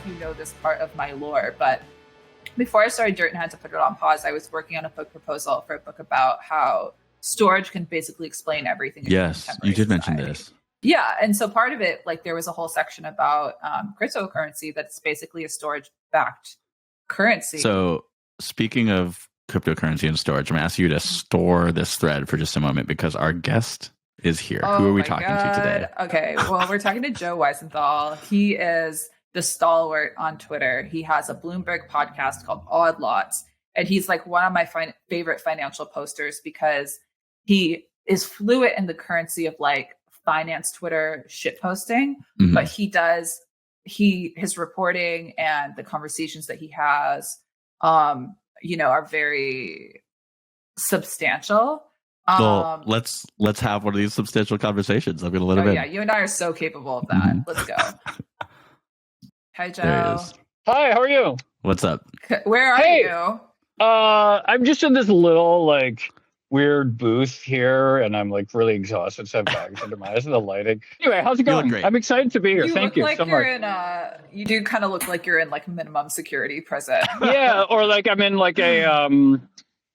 if you know this part of my lore, but before I started Dirt and had to put it on pause, I was working on a book proposal for a book about how storage can basically explain everything. Yes, you did mention this. Yeah, and so part of it, like there was a whole section about cryptocurrency that's basically a storage-backed currency. So speaking of cryptocurrency and storage, I'm going to ask you to store this thread for just a moment because our guest is here. Who are we talking to today? Okay, well, we're talking to Joe Weisenthal. He is the stalwart on Twitter. He has a Bloomberg podcast called Odd Lots, and he's like one of my favorite financial posters because he is fluent in the currency of like finance Twitter shit posting, but his reporting and the conversations that he has, are very substantial. Well, let's have one of these substantial conversations. I'm gonna let him in. Yeah, you and I are so capable of that. Let's go. Hi, Joe. There he is. Hi, how are you? What's up? Where are you? I'm just in this little like weird booth here, and I'm like really exhausted. So I have bags under my eyes and the lighting. Anyway, how's it going? Great. I'm excited to be here. Thank you like so you're much. You do kind of look like you're in like minimum security prison. Yeah, or like I'm in like a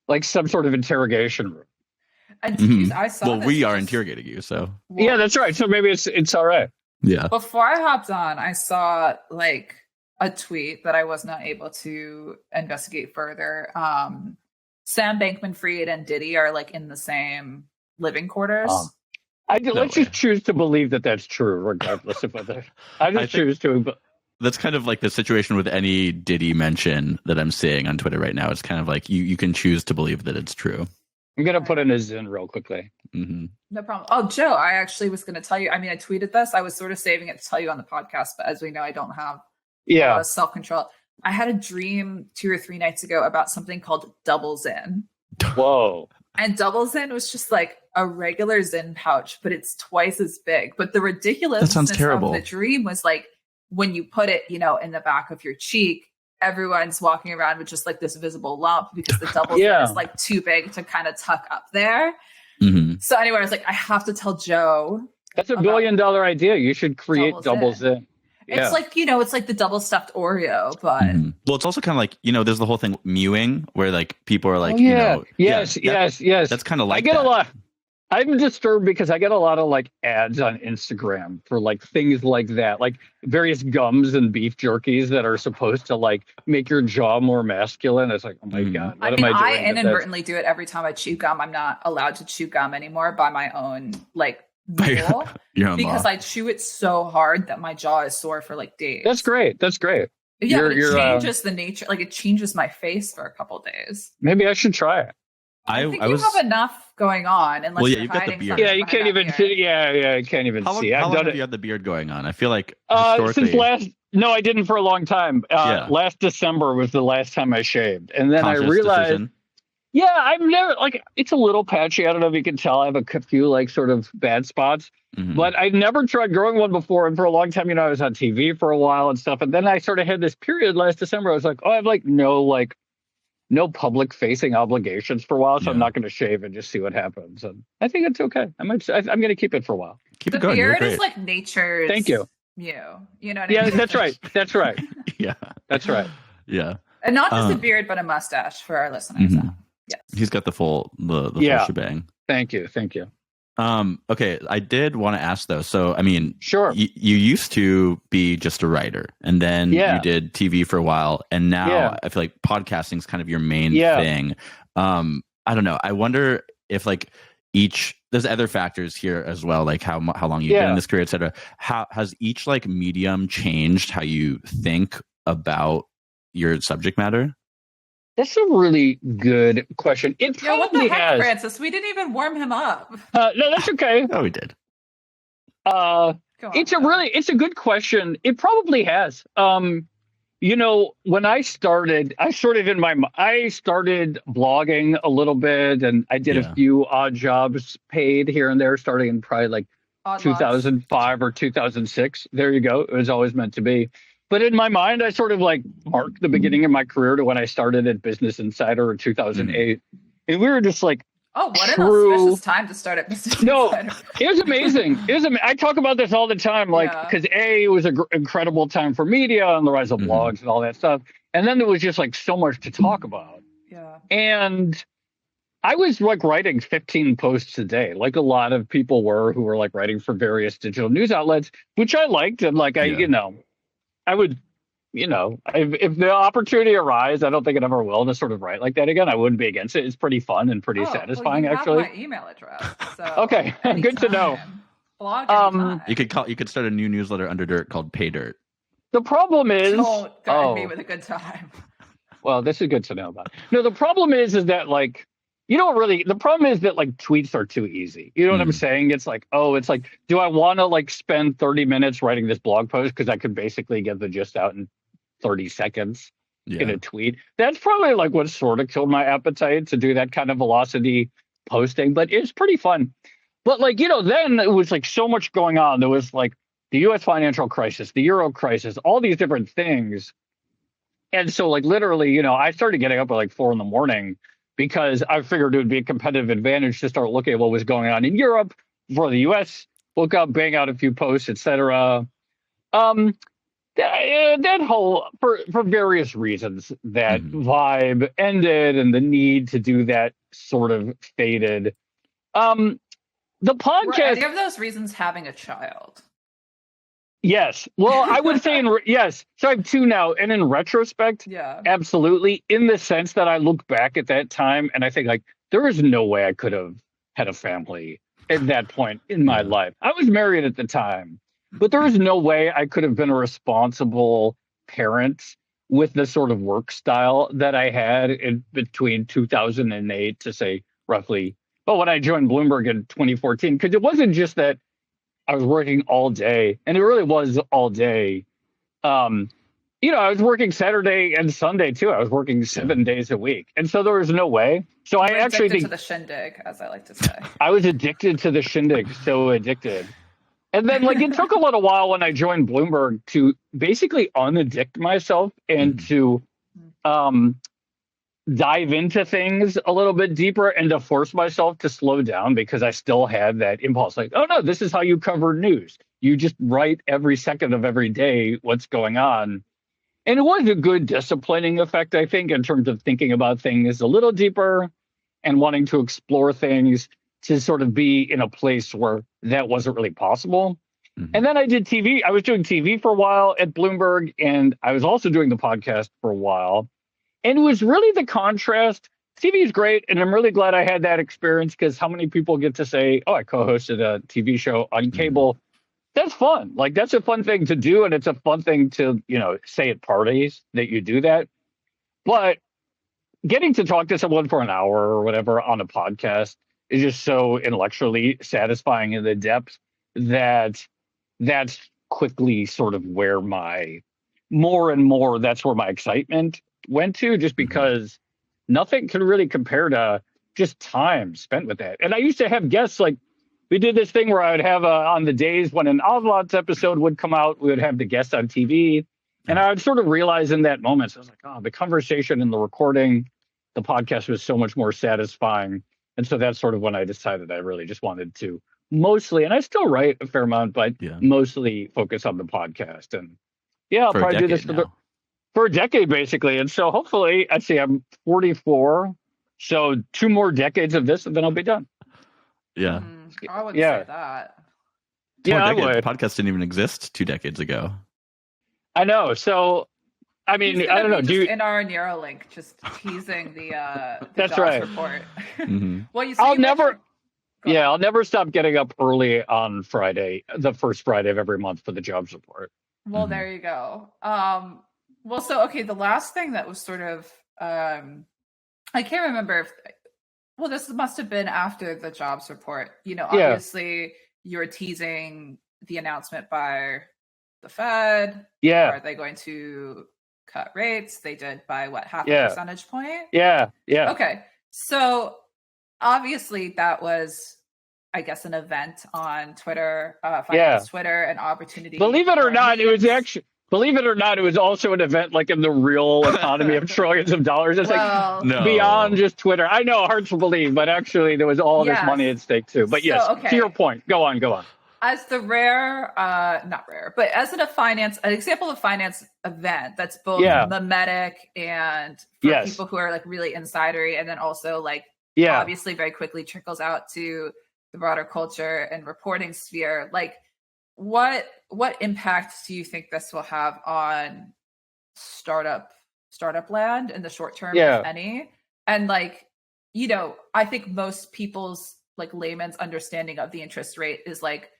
like some sort of interrogation room. And I saw. Well, we are interrogating you, so yeah, that's right. So maybe it's all right. Yeah. Before I hopped on, I saw like a tweet that I was not able to investigate further. Sam Bankman-Fried and Diddy are like in the same living quarters. Let's just choose to believe that that's true, regardless of whether I choose to. But that's kind of like the situation with any Diddy mention that I'm seeing on Twitter right now. It's kind of like you can choose to believe that it's true. I'm going to put in a Zin real quickly. No problem. Oh, Joe, I actually was going to tell you. I mean, I tweeted this. I was sort of saving it to tell you on the podcast, but as we know, I don't have self-control. I had a dream 2 or 3 nights ago about something called double Zin. Whoa. And double Zin was just like a regular Zin pouch, but it's twice as big. But the ridiculousness of the dream was like when you put it, in the back of your cheek, everyone's walking around with just like this visible lump because the double Zin is like too big to kind of tuck up there. So anyway, I was like, I have to tell Joe. That's $1 billion idea. You should create double Zin. Yeah. It's like, it's like the double stuffed Oreo, but well, it's also kind of like, there's the whole thing mewing where like people are like, yes. That's kind of like a lot. I'm disturbed because I get a lot of like ads on Instagram for like things like that, like various gums and beef jerkies that are supposed to like make your jaw more masculine. It's like, oh my God, what am I doing? I inadvertently do it every time I chew gum. I'm not allowed to chew gum anymore by my own like rule because I chew it so hard that my jaw is sore for like days. That's great. Yeah, it changes the nature. Like it changes my face for a couple of days. Maybe I should try it. I think you have enough going on. Unless you've got the beard. Yeah, you can't even see. Yeah, you can't even see. How long have you had the beard going on? I feel like since No, I didn't for a long time. Last December was the last time I shaved, and then I realized. Decision. Yeah, I've never it's a little patchy. I don't know if you can tell. I have a few like sort of bad spots, but I never tried growing one before. And for a long time, I was on TV for a while and stuff. And then I sort of had this period last December. I was like, I have no public facing obligations for a while, so I'm not going to shave and just see what happens. And I think it's okay. I'm going to keep it for a while. Keep it going. The beard is like nature's. Thank you. You know what I mean? Yeah, that's right. That's right. Yeah, that's right. Yeah, and not just a beard, but a mustache for our listeners. Yes, he's got the full full shebang. Thank you. Okay, I did want to ask though. So, I mean, sure. You used to be just a writer, and then you did TV for a while, and now I feel like podcasting is kind of your main thing. I don't know. I wonder if there's other factors here as well, like how long you've been in this career, et cetera. How has each medium changed how you think about your subject matter? That's a really good question. It probably what the heck, has. Francis? We didn't even warm him up. No, that's okay. Oh, we did. It's a good question. It probably has. When I started, I started blogging a little bit, and I did a few odd jobs paid here and there, starting in probably 2005 or 2006. There you go. It was always meant to be. But in my mind, I sort of marked the beginning of my career to when I started at Business Insider in 2008. And we were just Oh, what an auspicious time to start at Business Insider. It was amazing. I talk about this all the time, like, because it was an incredible time for media and the rise of blogs and all that stuff. And then there was just like so much to talk about. Yeah. And I was like writing 15 posts a day, like a lot of people who were like writing for various digital news outlets, which I liked. And like, I would, if the opportunity arises, I don't think it ever will to sort of write like that again. I wouldn't be against it. It's pretty fun and pretty satisfying, actually. You have my email address. So okay, good to know. Blog anytime. You could start a new newsletter under Dirt called Pay Dirt. The problem is, don't threaten me with a good time. Well, this is good to know about. No, the problem is that like the problem is that like tweets are too easy. You know what I'm saying? It's like, do I want to like spend 30 minutes writing this blog post because I could basically get the gist out in 30 seconds in a tweet? That's probably like what sort of killed my appetite to do that kind of velocity posting, but it's pretty fun. But like, then it was like so much going on. There was like the US financial crisis, the Euro crisis, all these different things. And so like literally, I started getting up at like 4 a.m. because I figured it would be a competitive advantage to start looking at what was going on in Europe before the US, look up, bang out a few posts, etc. That whole, for various reasons, that vibe ended and the need to do that sort of faded. The podcast. Were any of those reasons having a child? Yes. Well, I would say yes. So I have 2 now. And in retrospect, absolutely. In the sense that I look back at that time and I think like, there is no way I could have had a family at that point in my life. I was married at the time, but there is no way I could have been a responsible parent with the sort of work style that I had in between 2008 to say roughly, when I joined Bloomberg in 2014, because it wasn't just that I was working all day, and it really was all day. I was working Saturday and Sunday too. I was working 7 days a week, and so there was no way. So I actually think to the shindig, as I like to say. I was addicted to the shindig, so addicted. And then like it took a little while when I joined Bloomberg to basically unaddict myself and to dive into things a little bit deeper and to force myself to slow down, because I still had that impulse like, oh no, this is how you cover news. You just write every second of every day what's going on. And it was a good disciplining effect, I think, in terms of thinking about things a little deeper and wanting to explore things, to sort of be in a place where that wasn't really possible. And then I did TV. I was doing TV for a while at Bloomberg, and I was also doing the podcast for a while. And it was really the contrast. TV is great, and I'm really glad I had that experience, because how many people get to say, oh, I co-hosted a TV show on cable? That's fun. Like, that's a fun thing to do, and it's a fun thing to, say at parties that you do that. But getting to talk to someone for an hour or whatever on a podcast is just so intellectually satisfying in the depth that that's quickly sort of where that's where my excitement went to, just because nothing can really compare to just time spent with that. And I used to have guests, like we did this thing where I would have on the days when an Oddlots episode would come out, we would have the guest on TV. And I would sort of realize in that moment, so I was like, oh, the conversation and the recording, the podcast was so much more satisfying. And so that's sort of when I decided I really just wanted to mostly, and I still write a fair amount, but mostly focus on the podcast. And I'll probably do this for a decade, basically. And so hopefully, I'm 44. So 2 more decades of this, and then I'll be done. Yeah. I wouldn't say that. I would. Podcast didn't even exist 2 decades ago. I know. So, I mean, I don't know. In our Neuralink, just teasing the that's jobs right. report. Well, I'll never stop getting up early on Friday, the first Friday of every month, for the jobs report. Well, there you go. The last thing that was sort of, I can't remember this must have been after the jobs report. Obviously you were teasing the announcement by the Fed. Yeah. Are they going to cut rates? They did by what, half a percentage point? Yeah. Okay. So obviously that was, I guess, an event on Twitter, Twitter, and opportunity. Believe it or not, it was actually, Believe it or not, it was also an event like in the real economy of trillions of dollars. It's beyond just Twitter. I know, hard to believe, but actually there was all this money at stake too. But yes, to your point, go on. As the not rare, but as an example of finance event that's both mimetic and for people who are like really insidery, and then also like obviously very quickly trickles out to the broader culture and reporting sphere. Like, what impact do you think this will have on startup land in the short term, if any? And like, you know, I think most people's like layman's understanding of the interest rate is like,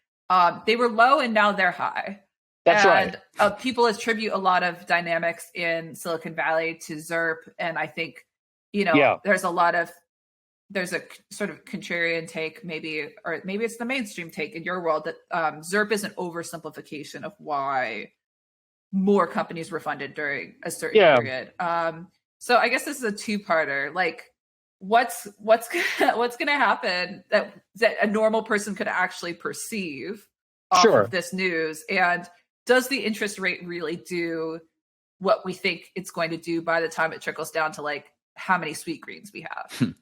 they were low and now they're high. That's right. People attribute a lot of dynamics in Silicon Valley to ZIRP. And I think, you know, there's a sort of contrarian take, maybe it's the mainstream take in your world that ZIRP is an oversimplification of why more companies were funded during a certain period. So I guess this is a two-parter. Like, what's gonna happen that a normal person could actually perceive off of this news, and does the interest rate really do what we think it's going to do by the time it trickles down to like how many sweet greens we have?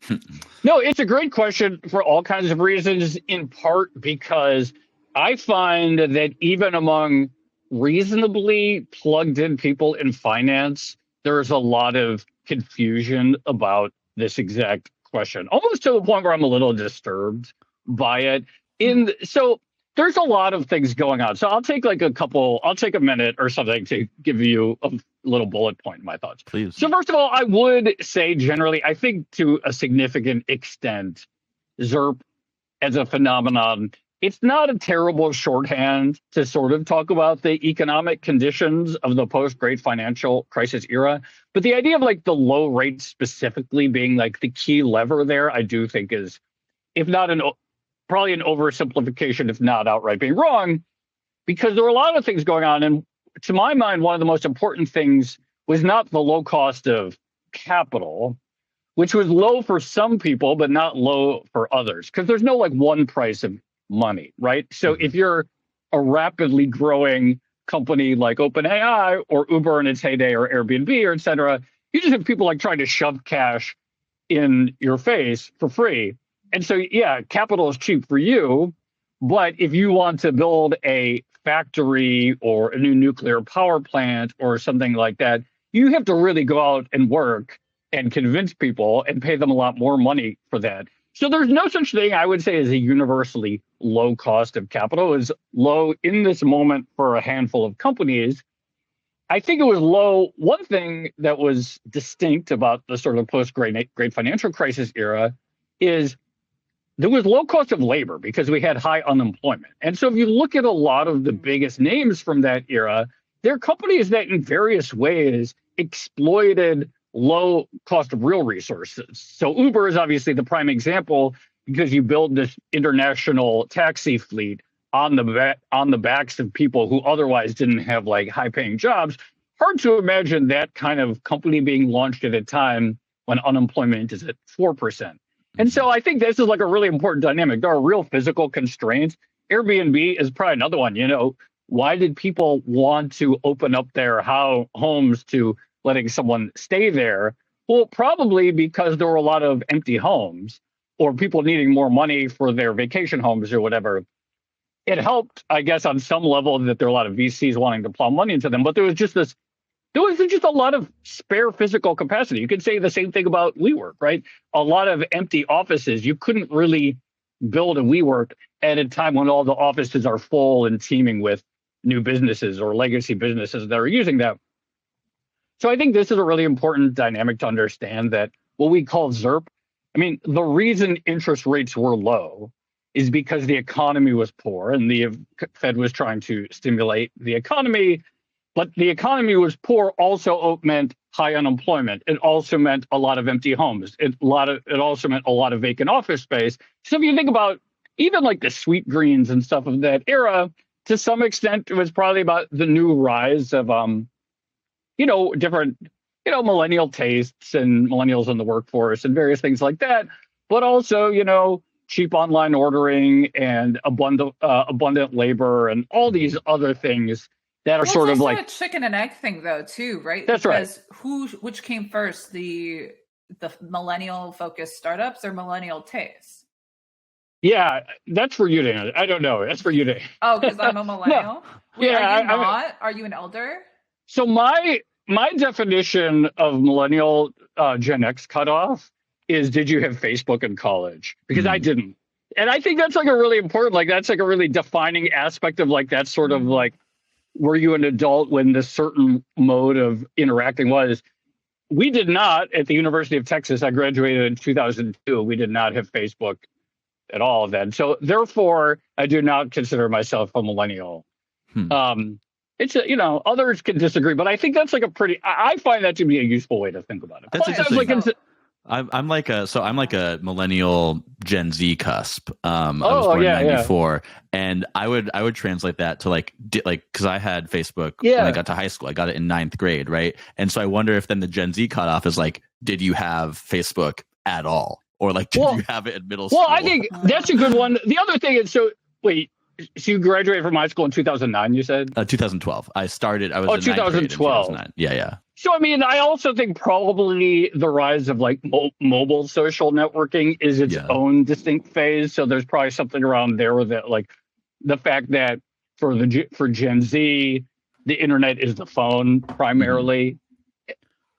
No, it's a great question for all kinds of reasons, in part because I find that even among reasonably plugged in people in finance, there's a lot of confusion about this exact question, almost to the point where I'm a little disturbed by it. So there's a lot of things going on. So I'll take a minute or something to give you a little bullet point in my thoughts. Please. So first of all, I would say generally, I think to a significant extent, ZIRP as a phenomenon, it's not a terrible shorthand to sort of talk about the economic conditions of the post-Great Financial Crisis era. But the idea of like the low rates specifically being like the key lever there, I do think is, if not probably an oversimplification, if not outright being wrong, because there were a lot of things going on. And to my mind, one of the most important things was not the low cost of capital, which was low for some people, but not low for others, because there's no like one price of money, right? So if you're a rapidly growing company like OpenAI or Uber in its heyday or Airbnb or et cetera, you just have people like trying to shove cash in your face for free. And so, capital is cheap for you. But if you want to build a factory or a new nuclear power plant or something like that, you have to really go out and work and convince people and pay them a lot more money for that. So there's no such thing, I would say, as a universally low cost of capital. It was low in this moment for a handful of companies. I think it was low. One thing that was distinct about the sort of post-Great Financial Crisis era is there was low cost of labor because we had high unemployment. And so if you look at a lot of the biggest names from that era, they're companies that in various ways exploited low cost of real resources. So Uber is obviously the prime example because you build this international taxi fleet on the backs of people who otherwise didn't have like high paying jobs. Hard to imagine that kind of company being launched at a time when unemployment is at 4%. And so I think this is like a really important dynamic. There are real physical constraints. Airbnb is probably another one. You know, why did people want to open up their homes to letting someone stay there? Well, probably because there were a lot of empty homes or people needing more money for their vacation homes or whatever. It helped, I guess, on some level that there are a lot of VCs wanting to plow money into them. But there was just a lot of spare physical capacity. You could say the same thing about WeWork, right? A lot of empty offices. You couldn't really build a WeWork at a time when all the offices are full and teeming with new businesses or legacy businesses that are using them. So I think this is a really important dynamic to understand, that what we call ZIRP, I mean, the reason interest rates were low is because the economy was poor and the Fed was trying to stimulate the economy. But the economy was poor also meant high unemployment. It also meant a lot of empty homes. It also meant a lot of vacant office space. So if you think about even like the sweet greens and stuff of that era, to some extent, it was probably about the new rise of, different, millennial tastes and millennials in the workforce and various things like that. But also, cheap online ordering and abundant labor and all these other things that are sort of like a chicken and egg thing, though, too, right? That's because which came first, the millennial focused startups or millennial tastes? Yeah, that's for you to. I don't know. That's for you to. Oh, because I'm a millennial. No. Wait, are you not? Are you an elder? So my definition of millennial Gen X cutoff is: did you have Facebook in college? Because I didn't, and I think that's like a really important, like that's like a really defining aspect of like that sort of like, were you an adult when this certain mode of interacting was? We did not at the University of Texas. I graduated in 2002. We did not have Facebook at all then. So therefore, I do not consider myself a millennial. It's others can disagree, but I think that's like I find that to be a useful way to think about it. That's interesting. I'm like a millennial Gen Z cusp. I was born in 94, and I would translate that to like because I had Facebook when I got to high school. I got it in 9th grade, right? And so I wonder if then the Gen Z cutoff is like, did you have Facebook at all, or like did you have it in middle school? Well, I think that's a good one. The other thing is, so you graduated from high school in 2009, you said? 2012. I was in 2012. 2009. Yeah. So, I mean, I also think probably the rise of like mobile social networking is its own distinct phase. So there's probably something around there that like the fact that for Gen Z, the internet is the phone primarily,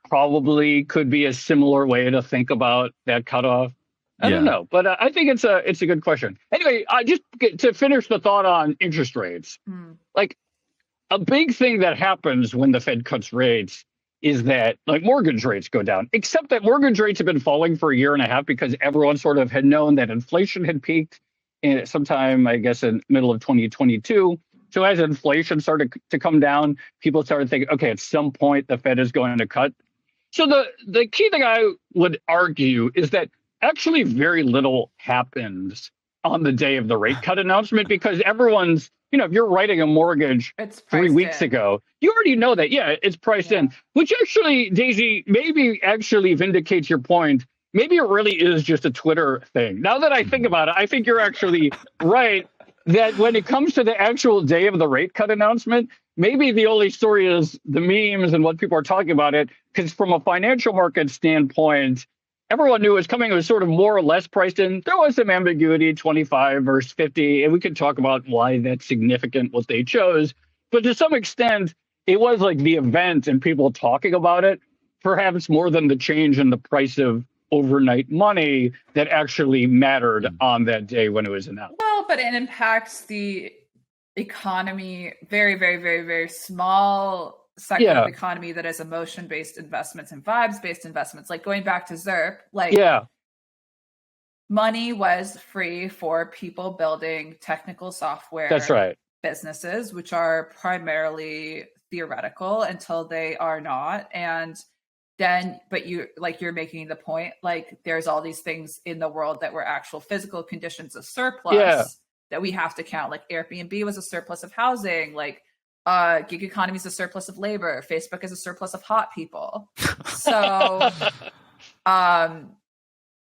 probably could be a similar way to think about that cutoff. I don't know, but I think it's a good question. Anyway, just to finish the thought on interest rates, like a big thing that happens when the Fed cuts rates is that like mortgage rates go down, except that mortgage rates have been falling for a year and a half because everyone sort of had known that inflation had peaked in sometime, I guess, in middle of 2022. So as inflation started to come down, people started thinking, okay, at some point the Fed is going to cut. So the key thing I would argue is that actually very little happens on the day of the rate cut announcement because everyone's, if you're writing a mortgage 3 weeks ago, you already know that, it's priced in, which actually, Daisy, maybe actually vindicates your point. Maybe it really is just a Twitter thing. Now that I think about it, I think you're actually right that when it comes to the actual day of the rate cut announcement, maybe the only story is the memes and what people are talking about it, because from a financial market standpoint, everyone knew it was coming. It was sort of more or less priced in. There was some ambiguity, 25 versus 50, and we could talk about why that's significant, what they chose. But to some extent, it was like the event and people talking about it, perhaps more than the change in the price of overnight money that actually mattered on that day when it was announced. Well, but it impacts the economy, very, very, very, very small sector of the economy that is emotion-based investments and vibes-based investments. Like going back to ZIRP, money was free for people building technical software. That's right. Businesses, which are primarily theoretical until they are not. And then, but you're making the point, like there's all these things in the world that were actual physical conditions of surplus that we have to count. Like Airbnb was a surplus of housing, like gig economy is a surplus of labor. Facebook is a surplus of hot people. So,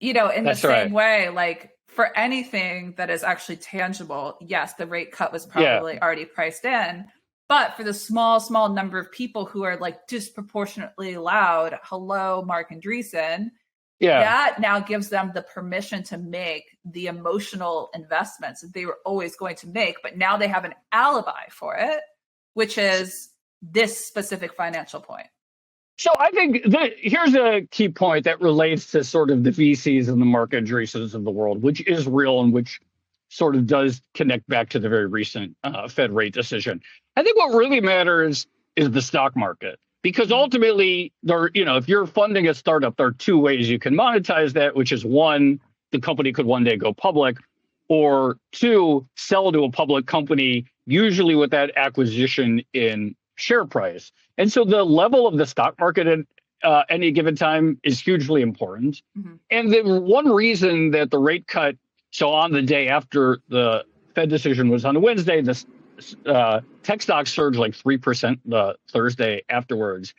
in the same way, like for anything that is actually tangible, yes, the rate cut was probably already priced in. But for the small number of people who are like disproportionately loud, hello, Mark Andreessen, that now gives them the permission to make the emotional investments that they were always going to make. But now they have an alibi for it, which is this specific financial point. So I think here's a key point that relates to sort of the VCs and the Mark Andreessens of the world, which is real and which sort of does connect back to the very recent Fed rate decision. I think what really matters is the stock market, because ultimately, if you're funding a startup, there are two ways you can monetize that, which is one, the company could one day go public, or two, sell to a public company, usually with that acquisition in share price. And so the level of the stock market at any given time is hugely important. And the one reason that the rate cut, so on the day after the Fed decision was on a Wednesday, the tech stocks surged like 3% the Thursday afterwards.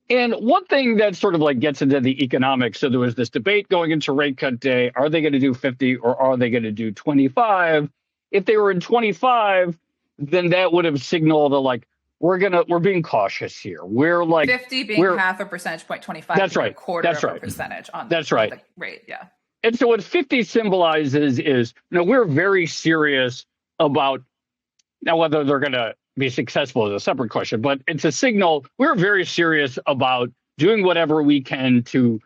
And one thing that sort of like gets into the economics, so there was this debate going into rate cut day, are they going to do 50 or are they going to do 25? If they were in 25, then that would have signaled a like we're being cautious here. We're like 50 being half a percentage point, 25 that's right. a quarter that's of right. a percentage on that's right. the rate. Yeah. And so what 50 symbolizes is, we're very serious about, now whether they're going to be successful is a separate question, but it's a signal. We're very serious about doing whatever we can to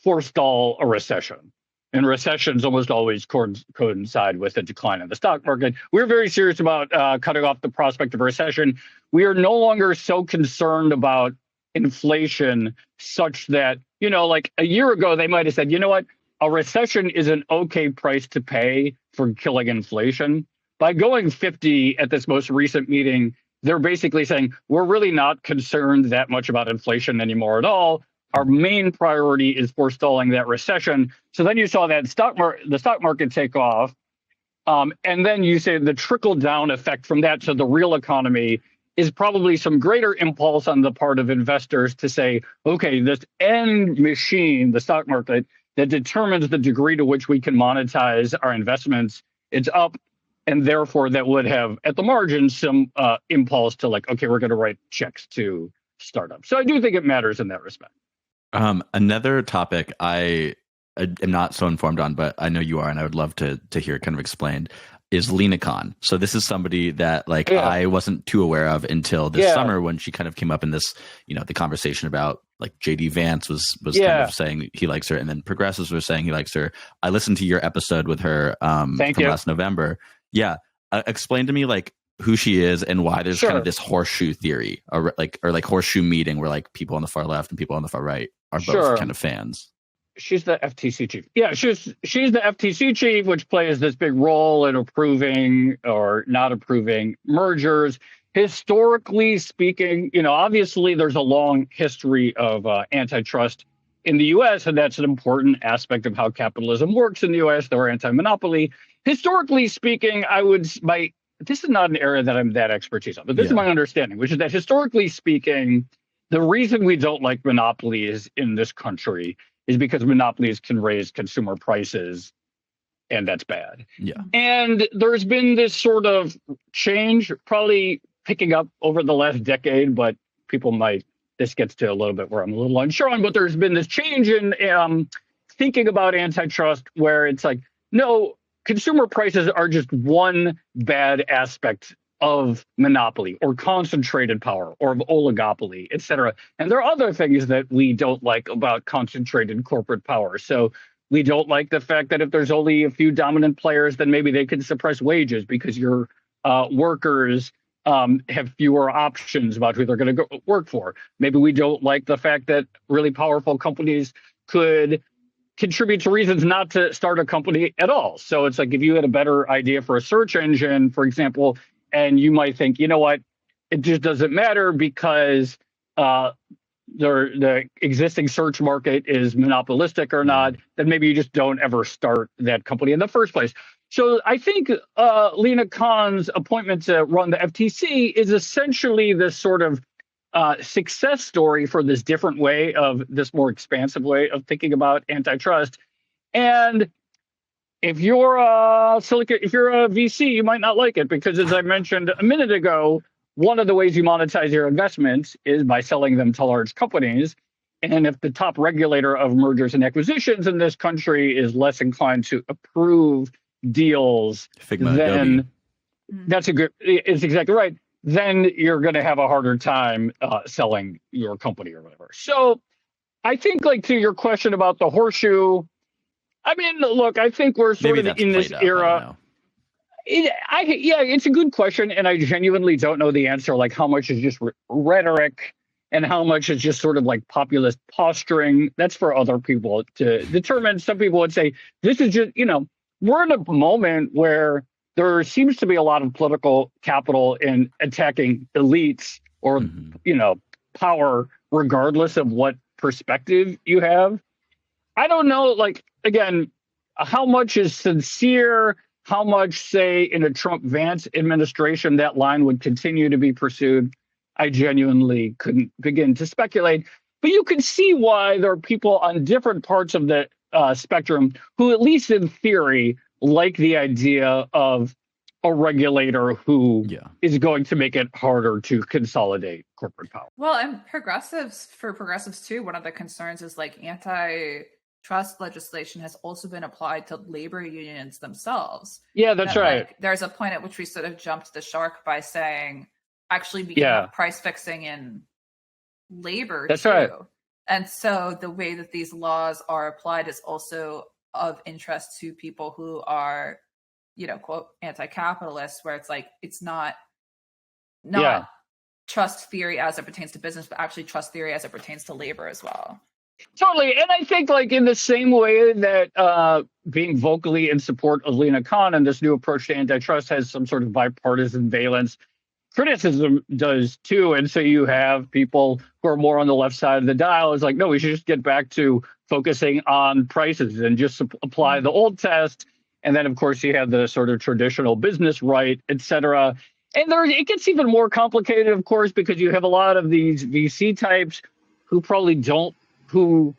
forestall a recession. And recessions almost always coincide with a decline in the stock market. We're very serious about cutting off the prospect of a recession. We are no longer so concerned about inflation such that, like a year ago, they might have said, you know what, a recession is an okay price to pay for killing inflation. By going 50 at this most recent meeting, they're basically saying, we're really not concerned that much about inflation anymore at all. Our main priority is forestalling that recession. So then you saw that the stock market take off. And then you say the trickle down effect from that to the real economy is probably some greater impulse on the part of investors to say, okay, this end machine, the stock market, that determines the degree to which we can monetize our investments, it's up. And therefore, that would have, at the margin, some impulse to like, okay, we're going to write checks to startups. So I do think it matters in that respect. Another topic I am not so informed on, but I know you are, and I would love to hear kind of explained, is Lina Khan. So this is somebody that I wasn't too aware of until this summer when she kind of came up in this, the conversation about like JD Vance was kind of saying he likes her, and then progressives were saying he likes her. I listened to your episode with her from last November. Yeah. Explain to me who she is and why there's kind of this horseshoe theory or horseshoe meeting where like people on the far left and people on the far right are both kind of fans. She's the FTC chief. Yeah, she's the FTC chief, which plays this big role in approving or not approving mergers. Historically speaking, obviously there's a long history of antitrust in the U.S., and that's an important aspect of how capitalism works in the U.S. There are anti-monopoly. Historically speaking, this is not an area that I'm that expertise on, but this is my understanding, which is that historically speaking, the reason we don't like monopolies in this country is because monopolies can raise consumer prices, and that's bad. Yeah. And there's been this sort of change, probably picking up over the last decade, but this gets to a little bit where I'm a little unsure on, but there's been this change in thinking about antitrust where it's like, no, consumer prices are just one bad aspect of monopoly or concentrated power or of oligopoly, et cetera. And there are other things that we don't like about concentrated corporate power. So we don't like the fact that if there's only a few dominant players, then maybe they can suppress wages because your workers have fewer options about who they're going to go work for. Maybe we don't like the fact that really powerful companies could contribute to reasons not to start a company at all. So it's like if you had a better idea for a search engine, for example, and you might think, you know what, it just doesn't matter because the existing search market is monopolistic or not, then maybe you just don't ever start that company in the first place. So I think Lina Khan's appointment to run the FTC is essentially this sort of success story for this different way of this more expansive way of thinking about antitrust. And if you're a VC, you might not like it because, as I mentioned a minute ago, one of the ways you monetize your investments is by selling them to large companies. And if the top regulator of mergers and acquisitions in this country is less inclined to approve deals, then it's exactly right. Then you're going to have a harder time selling your company or whatever. So I think to your question about the horseshoe, I mean, look, I think we're sort of in this era. It's a good question. And I genuinely don't know the answer, how much is just rhetoric and how much is just sort of populist posturing. That's for other people to determine. Some people would say this is just, we're in a moment where there seems to be a lot of political capital in attacking elites or, power, regardless of what perspective you have. I don't know, again, how much is sincere, how much, say, in a Trump-Vance administration that line would continue to be pursued. I genuinely couldn't begin to speculate. But you can see why there are people on different parts of the spectrum who, at least in theory, like the idea of a regulator who is going to make it harder to consolidate corporate power. Well, and progressives too, one of the concerns is like antitrust legislation has also been applied to labor unions themselves. Yeah, that's right. Like, there's a point at which we sort of jumped the shark by saying, actually, we can have price fixing in labor that's too. Right. And so the way that these laws are applied is also of interest to people who are, quote, anti-capitalist, where it's like, it's not trust theory as it pertains to business, but actually trust theory as it pertains to labor as well. Totally. And I think like in the same way that being vocally in support of Lina Khan and this new approach to antitrust has some sort of bipartisan valence, criticism does too. And so you have people who are more on the left side of the dial. It's like, no, we should just get back to focusing on prices and just apply the old test. And then, of course, you have the sort of traditional business right, et cetera. And it gets even more complicated, of course, because you have a lot of these VC types who probably who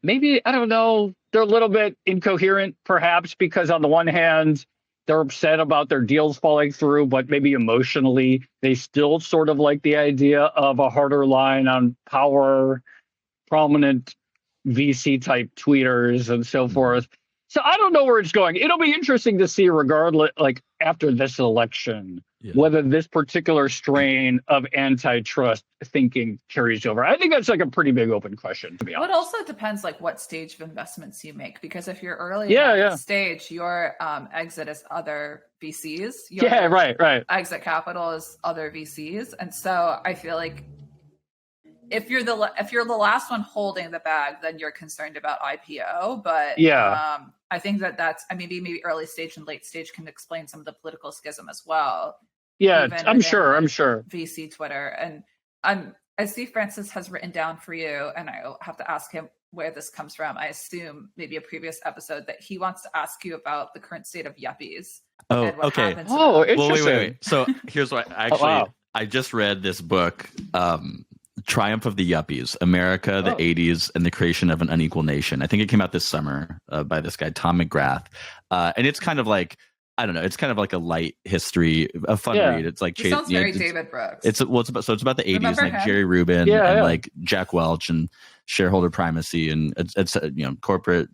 maybe, I don't know, they're a little bit incoherent, perhaps, because on the one hand, they're upset about their deals falling through, but maybe emotionally, they still sort of like the idea of a harder line on power, prominent VC type tweeters and so forth. So I don't know where it's going. It'll be interesting to see, regardless, like after this election, whether this particular strain of antitrust thinking carries over. I think that's like a pretty big open question, to be honest. Well, it also depends like what stage of investments you make, because if you're early in that stage, your exit is other VCs. Your right. Exit capital is other VCs, and so I feel like if you're the last one holding the bag, then you're concerned about IPO. But I think that's maybe early stage and late stage can explain some of the political schism as well. Yeah, I'm sure. VC Twitter. And I see Francis has written down for you, and I'll have to ask him where this comes from. I assume maybe a previous episode that he wants to ask you about the current state of yuppies. Oh, okay. Interesting. Well, wait. So here's what I just read this book, Triumph of the Yuppies, America, the 80s, and the Creation of an Unequal Nation. I think it came out this summer by this guy, Tom McGrath. And it's kind of like, I don't know, it's kind of like a light history, a fun read. It's like, it sounds very David Brooks. It's about the 80s, like Jerry Rubin and like Jack Welch and shareholder primacy and it's corporate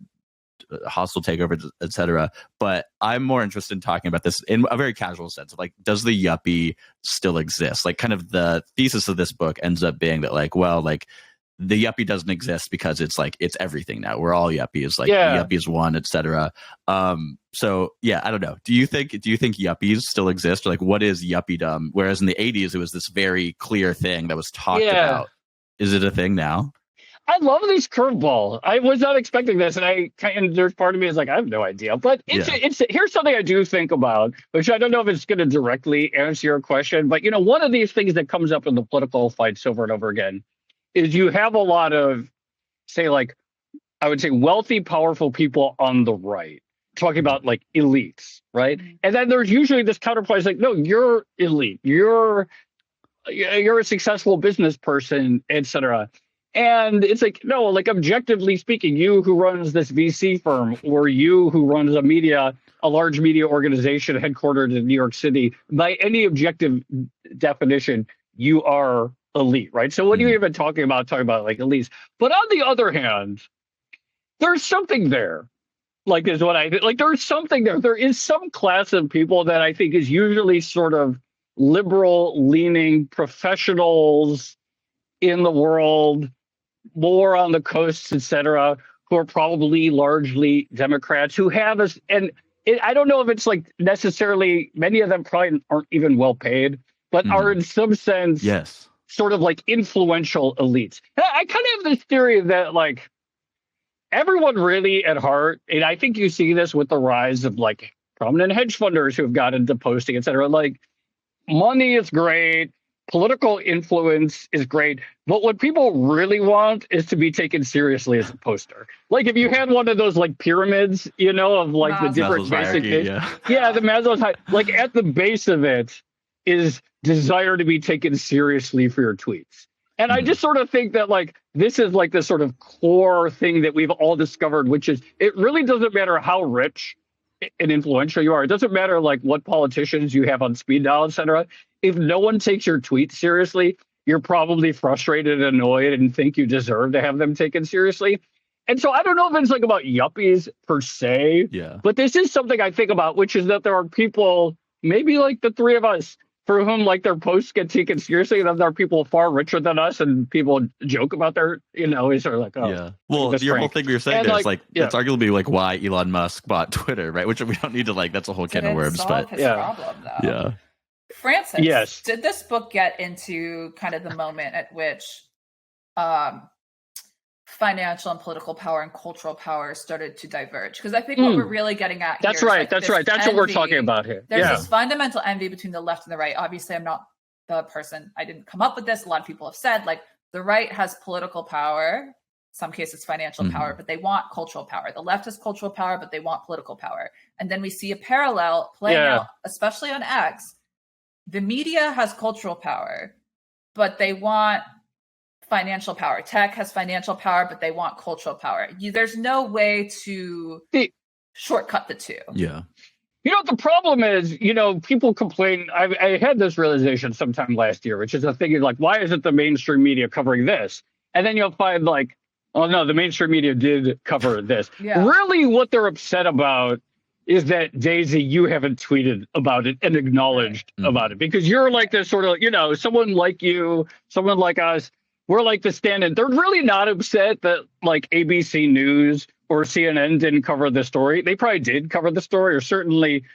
hostile takeovers, etc. But I'm more interested in talking about this in a very casual sense of like, does the yuppie still exist? Like, kind of the thesis of this book ends up being that like, well, like the yuppie doesn't exist because it's like it's everything now. We're all yuppies, like the yuppies won, etc. So yeah, I don't know. Do you think yuppies still exist? Or like, what is yuppiedom? Whereas in the 80s, it was this very clear thing that was talked about. Is it a thing now? I love these curveball. I was not expecting this, and there's part of me is like, I have no idea. But it's here's something I do think about, which I don't know if it's going to directly answer your question. But one of these things that comes up in the political fights over and over again is you have a lot of, say, like, I would say wealthy, powerful people on the right talking about like elites, right? And then there's usually this counterpoint, like, no, you're elite, you're a successful business person, etc. And it's like, no, like objectively speaking, you who runs this VC firm or you who runs a large media organization headquartered in New York City, by any objective definition, you are elite, right? So what are you even talking about like elites? But on the other hand, there's something there. Like is what I think. Like there's something there. There is some class of people that I think is usually sort of liberal leaning professionals in the world, more on the coasts, et cetera, who are probably largely Democrats who have us. And I don't know if it's like necessarily, many of them probably aren't even well paid, but are in some sense, sort of like influential elites. And I kind of have this theory that like everyone really at heart, and I think you see this with the rise of like prominent hedge funders who have got into posting, et cetera, like money is great. Political influence is great, but what people really want is to be taken seriously as a poster. Like if you had one of those like pyramids, of like the different basic things. The Maslow's hierarchy, like at the base of it is desire to be taken seriously for your tweets. And I just sort of think that like this is like the sort of core thing that we've all discovered, which is it really doesn't matter how rich and influential you are. It doesn't matter like what politicians you have on speed dial, etc. If no one takes your tweets seriously, you're probably frustrated and annoyed and think you deserve to have them taken seriously. And so I don't know if it's like about yuppies per se, but this is something I think about, which is that there are people, maybe like the three of us, for whom like their posts get taken seriously, and then there are people far richer than us, and people joke about their, is sort of like, oh, yeah. Well, your whole thing you're saying there is like that's arguably like why Elon Musk bought Twitter, right? Which we don't need to like. That's a whole can of worms, but his problem, though. Yeah. Francis, did this book get into kind of the moment at which financial and political power and cultural power started to diverge? Because I think what we're really getting at that's here right. Like that's right. That's envy. What we're talking about here. There's this fundamental envy between the left and the right. Obviously, I'm not the person. I didn't come up with this. A lot of people have said like the right has political power, some cases financial power, but they want cultural power. The left has cultural power, but they want political power. And then we see a parallel playing out, especially on X. The media has cultural power, but they want financial power. Tech has financial power, but they want cultural power. There's no way to shortcut the two. Yeah. The problem is, people complain. I had this realization sometime last year, which is a thing like, why isn't the mainstream media covering this? And then you'll find like, oh no, the mainstream media did cover this. Really what they're upset about is that, Daisy, you haven't tweeted about it and acknowledged about it, because you're like this sort of, someone like you, someone like us, we're like the stand-in. They're really not upset that like ABC News or CNN didn't cover the story. They probably did cover the story, or certainly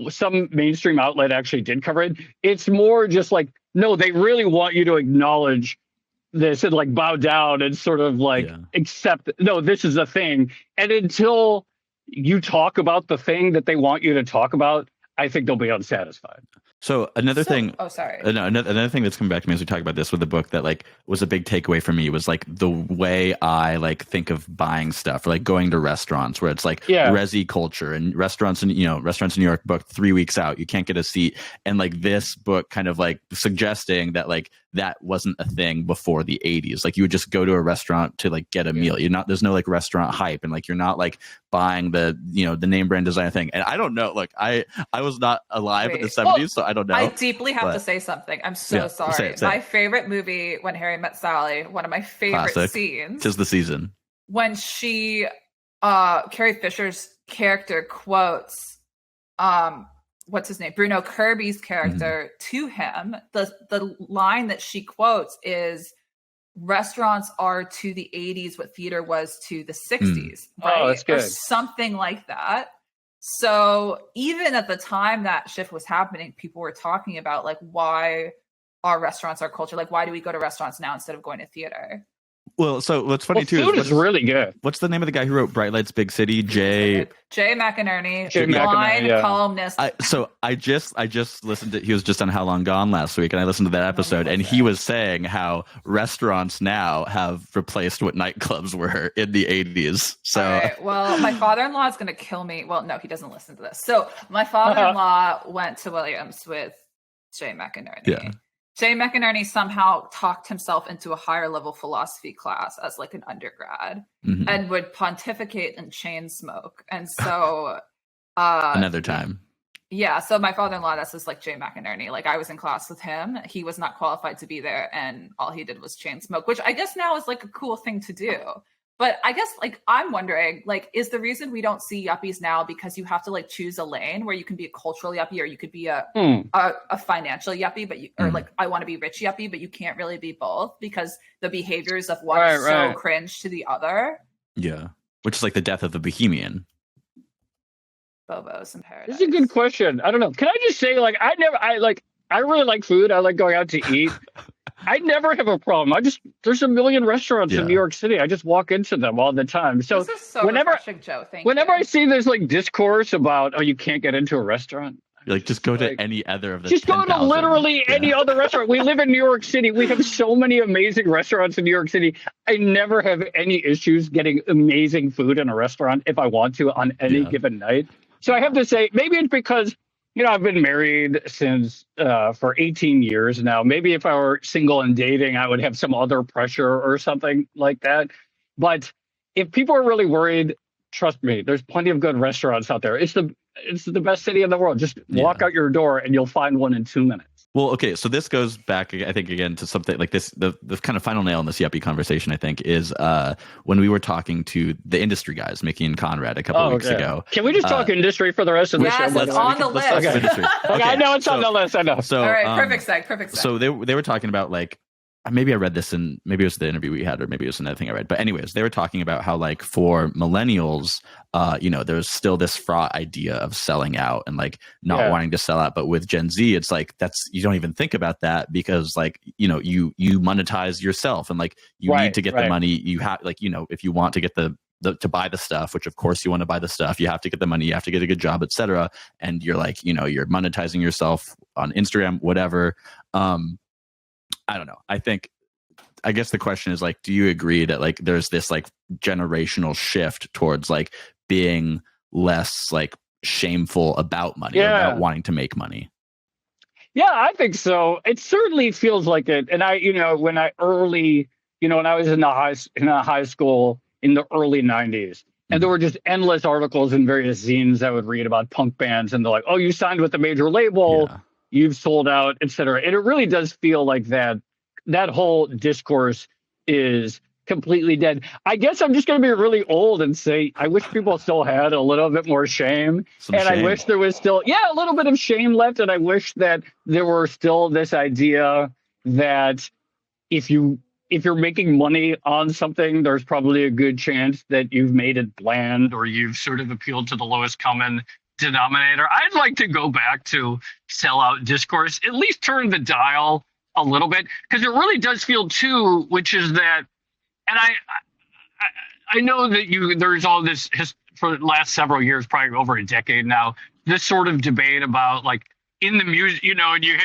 some mainstream outlet actually did cover it. It's more just like, no, they really want you to acknowledge this and like bow down and sort of like accept, no, this is a thing. And until you talk about the thing that they want you to talk about, I think they'll be unsatisfied. So another thing. Oh, sorry. No, another thing that's come back to me as we talk about this with the book that like was a big takeaway for me was like the way I like think of buying stuff, or like going to restaurants where it's like resi culture, and restaurants in New York booked 3 weeks out, you can't get a seat, and like this book kind of like suggesting that like that wasn't a thing before the 80s. Like you would just go to a restaurant to like get a meal. There's no like restaurant hype, and like you're not like buying the the name brand design thing. And I don't know, like I was not alive in the 70s, so I don't know. I deeply have to say something. I'm so sorry. Say it. My favorite movie, When Harry Met Sally, one of my favorite scenes. 'Tis the season. When she Carrie Fisher's character quotes what's his name? Bruno Kirby's character to him. The line that she quotes is, restaurants are to the 80s what theater was to the 60s. Right? Oh, that's good. Or something like that. So even at the time that shift was happening, people were talking about like why our restaurants are culture. Like, why do we go to restaurants now instead of going to theater? Well, so what's funny too food is really good. What's the name of the guy who wrote Bright Lights, Big City? Jay McInerney, blind columnist. I just listened to. He was just on How Long Gone last week, and I listened to that episode, and he was saying how restaurants now have replaced what nightclubs were in the 80s. So, right, well, my father-in-law is going to kill me. Well, no, he doesn't listen to this. So my father-in-law went to Williams with Jay McInerney. Yeah. Jay McInerney somehow talked himself into a higher level philosophy class as like an undergrad and would pontificate and chain smoke. And so another time. Yeah. So my father-in-law, that's just like Jay McInerney. Like I was in class with him. He was not qualified to be there. And all he did was chain smoke, which I guess now is like a cool thing to do. But I guess like I'm wondering, like, is the reason we don't see yuppies now because you have to like choose a lane where you can be a cultural yuppie or you could be a financial yuppie, but or like I want to be rich yuppie, but you can't really be both because the behaviors of one is so cringe to the other. Yeah, which is like the death of the bohemian. Bobos in Paradise. This is a good question. I don't know. Can I just say, like, I really like food. I like going out to eat. I never have a problem. There's a million restaurants in New York City. I just walk into them all the time. So, this is so refreshing, Joe. Whenever I see there's like discourse about, you can't get into a restaurant. You're like, just go to any other of the Just 10, go to literally any other restaurant. We live in New York City. We have so many amazing restaurants in New York City. I never have any issues getting amazing food in a restaurant if I want to on any given night. So I have to say, maybe it's because I've been married since for 18 years now. Maybe if I were single and dating, I would have some other pressure or something like that. But if people are really worried, trust me, there's plenty of good restaurants out there. It's the it's the best city in the world. Just walk out your door and you'll find one in 2 minutes. Well, okay, so this goes back, I think, again, to something like this. The kind of final nail in this yuppie conversation, I think, is when we were talking to the industry guys, Mickey and Conrad, a couple of weeks ago. Can we just talk industry for the rest of the show? Yes, it's on the list. Okay. I know it's on the list. I know. So, all right, perfect seg. So they were talking about, like, maybe I read this in, maybe it was the interview we had, or maybe it was another thing I read. But anyways, they were talking about how, like, for millennials, there's still this fraught idea of selling out and, like, not wanting to sell out. But with Gen Z, it's like, you don't even think about that because, like, you monetize yourself, and, like, you need to get the money. You have, like, if you want to get to buy the stuff, which of course you want to buy the stuff, you have to get the money, you have to get a good job, etc. And you're like, you're monetizing yourself on Instagram, whatever. I don't know. I guess the question is, like, do you agree that, like, there's this, like, generational shift towards, like, being less, like, shameful about money, or about wanting to make money? Yeah, I think so. It certainly feels like it. And when I was in high school in the early 90s, and there were just endless articles in various zines I would read about punk bands, and they're like, oh, you signed with a major label, you've sold out, etc. And it really does feel like that whole discourse is completely dead. I guess I'm just going to be really old and say I wish people still had a little bit more shame. I wish there was still a little bit of shame left. And I wish that there were still this idea that if you're making money on something, there's probably a good chance that you've made it bland, or you've sort of appealed to the lowest common denominator. I'd like to go back to sellout discourse, at least turn the dial a little bit, because it really does feel too, which is that, and I know that there's all this for the last several years, probably over a decade now, this sort of debate about, like, in the music, and you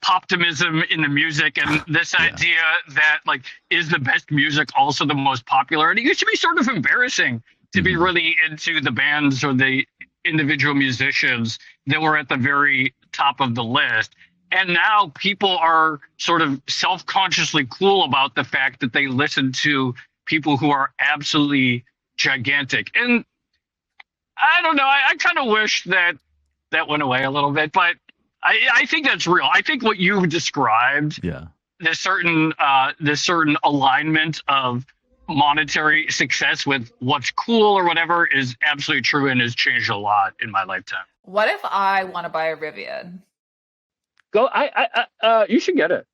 poptimism in the music, and this idea that, like, is the best music also the most popular? And it used to be sort of embarrassing to be really into the bands or the individual musicians that were at the very top of the list. And now people are sort of self-consciously cool about the fact that they listen to people who are absolutely gigantic. And I don't know, I kind of wish that went away a little bit, but I think that's real. I think what you've described, this certain alignment of monetary success with what's cool or whatever, is absolutely true and has changed a lot in my lifetime. What if I want to buy a Rivian? Go. You should get it.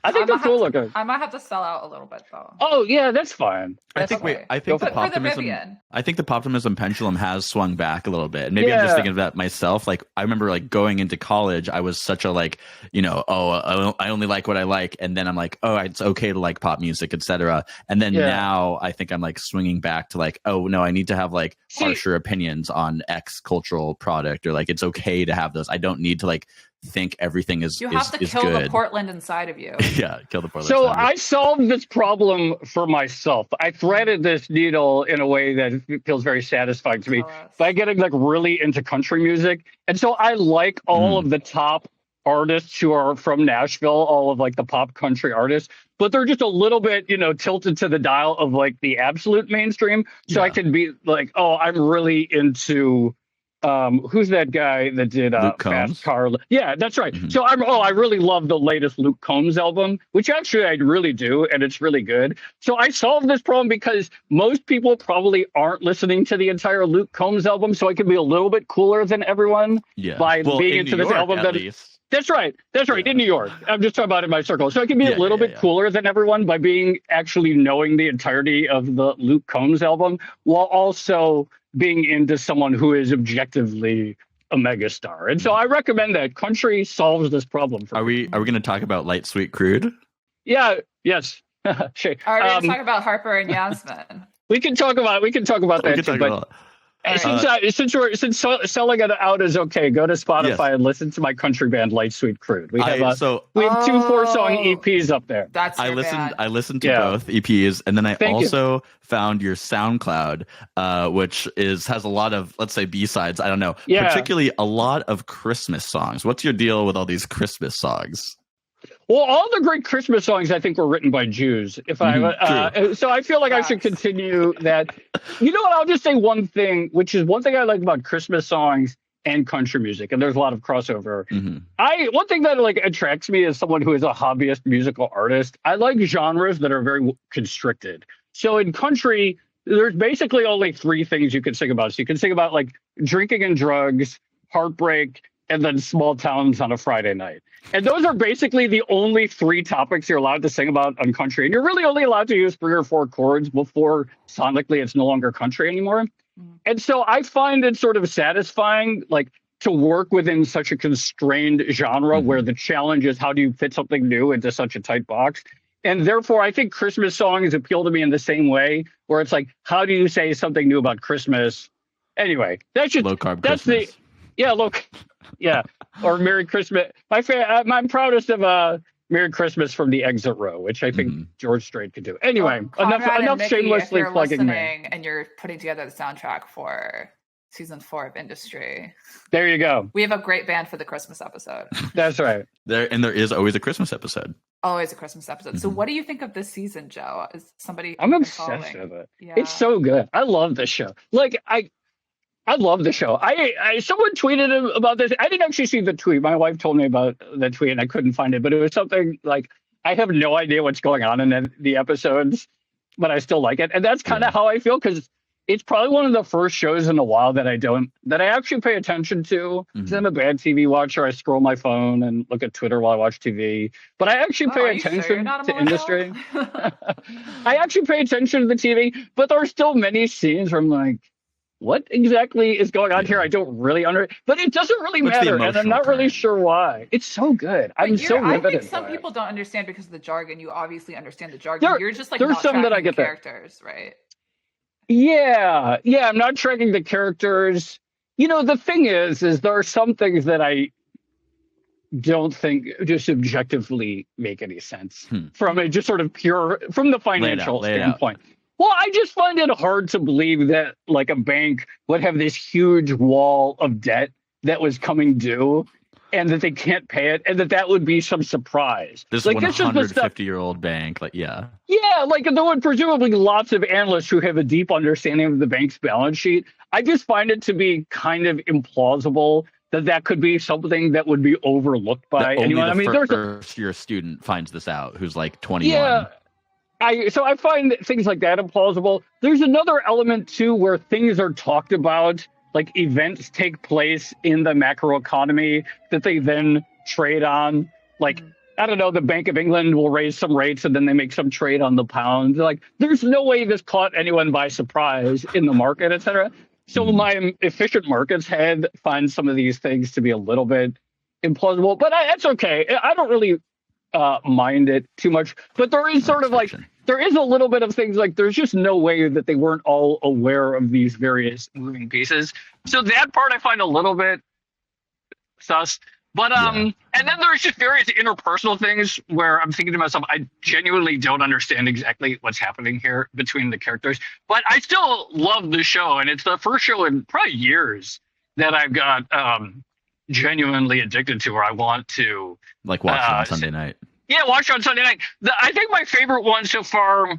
I think they're cool looking. I might have to sell out a little bit though. Oh yeah, that's fine. I think the populism pendulum has swung back a little bit. And maybe I'm just thinking of that myself. Like, I remember, like, going into college, I was such a, like, I only like what I like, and then I'm like, oh, it's okay to like pop music, etc. And then now I think I'm, like, swinging back to, like, oh no, I need to have, like, harsher opinions on X cultural product, or, like, it's okay to have those. I don't need to, like, think everything is you have to kill good. The Portland inside of you. Kill the Portland. So I solved this problem for myself. I threaded this needle in a way that feels very satisfying to me by getting, like, really into country music. And so I like all of the top artists who are from Nashville, all of, like, the pop country artists, but they're just a little bit, tilted to the dial of, like, the absolute mainstream. So I can be like, oh, I'm really into who's that guy that did Fast Car? Yeah, that's right. So I really love the latest Luke Combs album, which actually I really do, and it's really good. So I solved this problem because most people probably aren't listening to the entire Luke Combs album, so I can be a little bit cooler than everyone by being into this album. That's right. In New York. I'm just talking about in my circle. So I can be a little bit cooler than everyone by actually knowing the entirety of the Luke Combs album, while also being into someone who is objectively a megastar. And so I recommend that. Country solves this problem for me. Are we going to talk about Light Sweet Crude? Yeah, yes. Sure. Are we going to talk about Harper and Yasmin? We can talk about that too. Since selling it out is okay, go to Spotify and listen to my country band Light Sweet Crude. We have 2 4-song EPs up there. I listened to both EPs, and then I also found your SoundCloud, which has a lot of, let's say, B-sides. I don't know, particularly a lot of Christmas songs. What's your deal with all these Christmas songs? Well, all the great Christmas songs, I think, were written by Jews. So I feel like I should continue that. You know what? I'll just say one thing, which is one thing I like about Christmas songs and country music, and there's a lot of crossover. One thing that like attracts me as someone who is a hobbyist musical artist, I like genres that are very constricted. So in country, there's basically only 3 things you can sing about. So you can sing about like drinking and drugs, heartbreak, and then small towns on a Friday night. And those are basically the only 3 topics you're allowed to sing about on country. And you're really only allowed to use 3 or 4 chords before sonically it's no longer country anymore. And so I find it sort of satisfying, like, to work within such a constrained genre where the challenge is how do you fit something new into such a tight box. And therefore, I think Christmas songs appeal to me in the same way, where it's like, how do you say something new about Christmas? Anyway, that's just that's Christmas. Or Merry Christmas. I'm proudest of Merry Christmas from the Exit Row, which I think George Strait could do. Anyway, enough shamelessly plugging me. And you're putting together the soundtrack for season 4 of Industry. There you go. We have a great band for the Christmas episode. That's right. There is always a Christmas episode. Always a Christmas episode. So what do you think of this season, Joe? Is somebody I'm obsessed with it. Yeah. It's so good. I love this show. Like I love the show. Someone tweeted about this. I didn't actually see the tweet. My wife told me about the tweet and I couldn't find it, but it was something like, I have no idea what's going on in the episodes, but I still like it. And that's kind of how I feel, because it's probably one of the first shows in a while that I actually pay attention to. Because I'm a bad TV watcher. I scroll my phone and look at Twitter while I watch TV. But I actually pay attention to Industry. I actually pay attention to the TV, but there are still many scenes where I'm like, what exactly is going on here? I don't really but it doesn't really matter, and I'm not really sure why. It's so good. I think some people don't understand because of the jargon. You obviously understand the jargon. You're just like there's not some that I get the characters, right? Yeah, I'm not tracking the characters. You know, the thing is there are some things that I don't think just objectively make any sense from a just sort of from the financial standpoint. Well, I just find it hard to believe that like a bank would have this huge wall of debt that was coming due and that they can't pay it and that would be some surprise. This like, 150-year-old bank, like, yeah. Yeah, like there would presumably lots of analysts who have a deep understanding of the bank's balance sheet. I just find it to be kind of implausible that could be something that would be overlooked by anyone. I mean, first-year student finds this out who's like 21. Yeah. So I find things like that implausible. There's another element, too, where things are talked about, like events take place in the macroeconomy that they then trade on. Like, I don't know, the Bank of England will raise some rates and then they make some trade on the pound. Like, there's no way this caught anyone by surprise in the market, et cetera. So my efficient markets head finds some of these things to be a little bit implausible, but that's okay. I don't really mind it too much, but there is sort of like there is a little bit of things like there's just no way that they weren't all aware of these various moving pieces. So that part I find a little bit sus. But and then there's just various interpersonal things where I'm thinking to myself, I genuinely don't understand exactly what's happening here between the characters. But I still love the show, and it's the first show in probably years that I've got genuinely addicted to, where I want to like watch it on Sunday night. Yeah, watch it on Sunday night. I think my favorite one so far,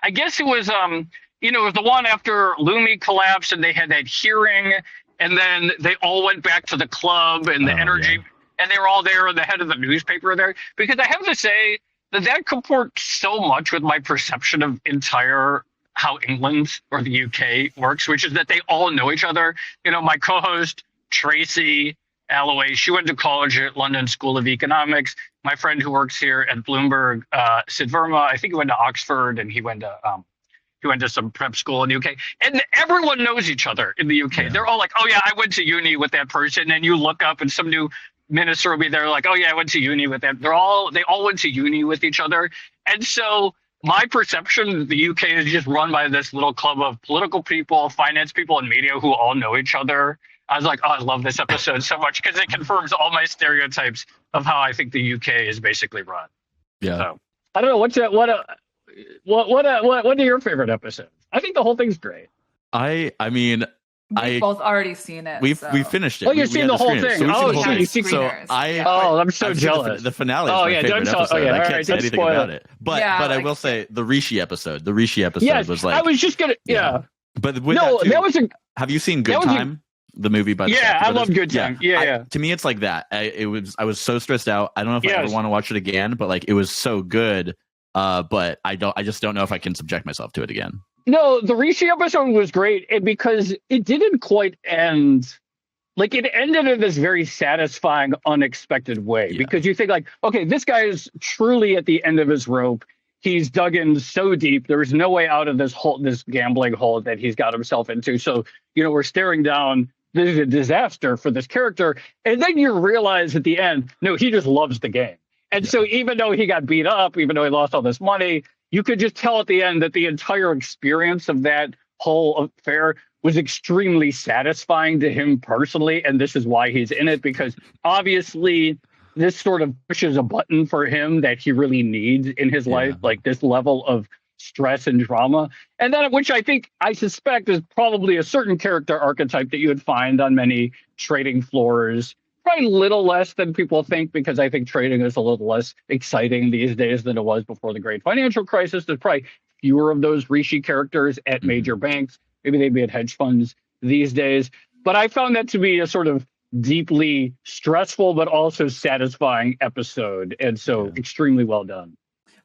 I guess it was it was the one after Lumi collapsed and they had that hearing, and then they all went back to the club and the energy, and they were all there, and the head of the newspaper there. Because I have to say that comports so much with my perception of how England or the UK works, which is that they all know each other. You know, my co-host Tracy Alloway, she went to college at London School of Economics. My friend who works here at Bloomberg, Sid Verma, I think he went to Oxford, and he went to some prep school in the UK. And everyone knows each other in the UK. Yeah. They're all like, oh yeah, I went to uni with that person. And you look up and some new minister will be there like, oh yeah, I went to uni with them. They all went to uni with each other. And so my perception of the UK is just run by this little club of political people, finance people, and media who all know each other. I was like, oh, I love this episode so much because it confirms all my stereotypes of how I think the UK is basically run. Yeah. So, I don't know what are your favorite episodes? I think the whole thing's great. I mean, We've both already seen it. We finished it. Oh, you've seen the whole thing. I'm so jealous. The finale is my favorite episode. I can't say anything about it. But I will say the Rishi episode. The Rishi episode was like. I was just gonna. Yeah. But with that was a. Have you seen Good Time? The movie by I love Good Time. Yeah. To me, it's like that. I was so stressed out. I don't know if I ever want to watch it again, but like it was so good. But I just don't know if I can subject myself to it again. No, the Rishi episode was great, and because it didn't quite end. Like it ended in this very satisfying, unexpected way. Because you think like, okay, this guy is truly at the end of his rope. He's dug in so deep. There's no way out of this gambling hole that he's got himself into. So, we're staring down. This is a disaster for this character. And then you realize at the end, no, he just loves the game. And so even though he got beat up, even though he lost all this money, you could just tell at the end that the entire experience of that whole affair was extremely satisfying to him personally. And this is why he's in it, because obviously this sort of pushes a button for him that he really needs in his life, like this level of stress and drama. And then, which I suspect is probably a certain character archetype that you would find on many trading floors. Probably a little less than people think, because I think trading is a little less exciting these days than it was before the great financial crisis. There's probably fewer of those Rishi characters at major banks. Maybe they'd be at hedge funds these days. But I found that to be a sort of deeply stressful but also satisfying episode. And so extremely well done.